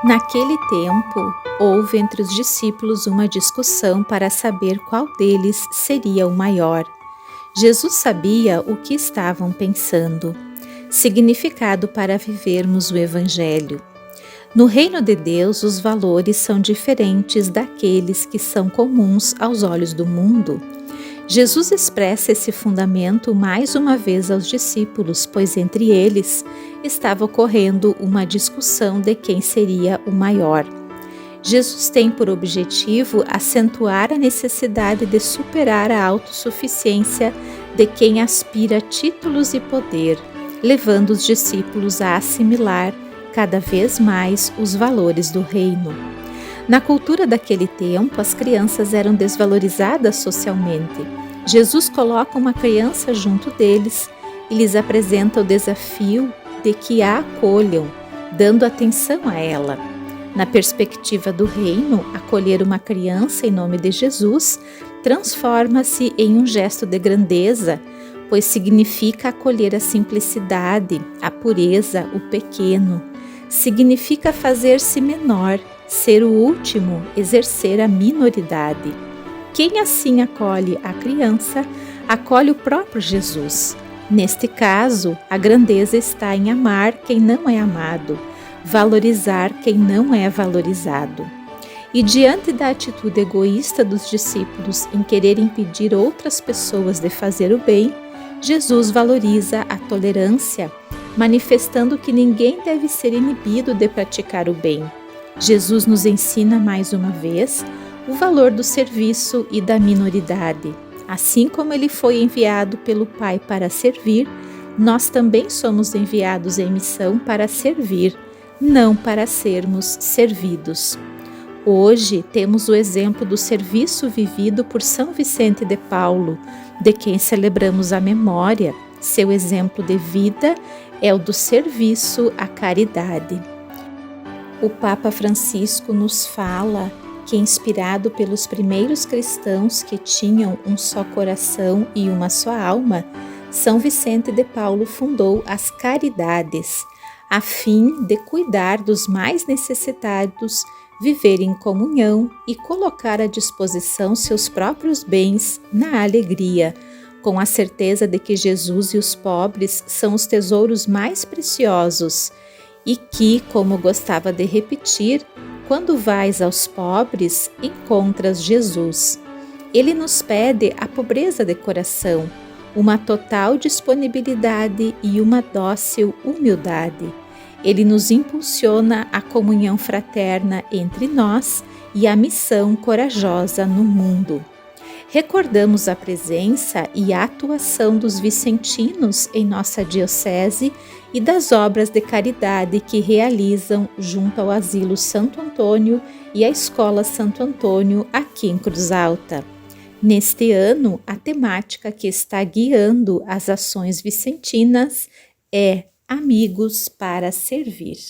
Naquele tempo, houve entre os discípulos uma discussão para saber qual deles seria o maior. Jesus sabia o que estavam pensando. Significado para vivermos o Evangelho. No reino de Deus, os valores são diferentes daqueles que são comuns aos olhos do mundo. Jesus expressa esse fundamento mais uma vez aos discípulos, pois entre eles estava ocorrendo uma discussão de quem seria o maior. Jesus tem por objetivo acentuar a necessidade de superar a autossuficiência de quem aspira a títulos e poder, levando os discípulos a assimilar cada vez mais os valores do reino. Na cultura daquele tempo, as crianças eram desvalorizadas socialmente. Jesus coloca uma criança junto deles e lhes apresenta o desafio de que a acolham, dando atenção a ela. Na perspectiva do reino, acolher uma criança em nome de Jesus transforma-se em um gesto de grandeza, pois significa acolher a simplicidade, a pureza, o pequeno. Significa fazer-se menor, ser o último, exercer a minoridade. Quem assim acolhe a criança, acolhe o próprio Jesus. Neste caso, a grandeza está em amar quem não é amado, valorizar quem não é valorizado. E diante da atitude egoísta dos discípulos em querer impedir outras pessoas de fazer o bem, Jesus valoriza a tolerância, manifestando que ninguém deve ser inibido de praticar o bem. Jesus nos ensina mais uma vez o valor do serviço e da minoridade. Assim como ele foi enviado pelo Pai para servir, nós também somos enviados em missão para servir, não para sermos servidos. Hoje temos o exemplo do serviço vivido por São Vicente de Paulo, de quem celebramos a memória. Seu exemplo de vida é o do serviço à caridade. O Papa Francisco nos fala que, inspirado pelos primeiros cristãos que tinham um só coração e uma só alma, São Vicente de Paulo fundou as Caridades, a fim de cuidar dos mais necessitados, viver em comunhão e colocar à disposição seus próprios bens na alegria, com a certeza de que Jesus e os pobres são os tesouros mais preciosos e que, como gostava de repetir, quando vais aos pobres, encontras Jesus. Ele nos pede a pobreza de coração, uma total disponibilidade e uma dócil humildade. Ele nos impulsiona à comunhão fraterna entre nós e à missão corajosa no mundo. Recordamos a presença e a atuação dos vicentinos em nossa diocese e das obras de caridade que realizam junto ao Asilo Santo Antônio e à Escola Santo Antônio aqui em Cruz Alta. Neste ano, a temática que está guiando as ações vicentinas é Amigos para Servir.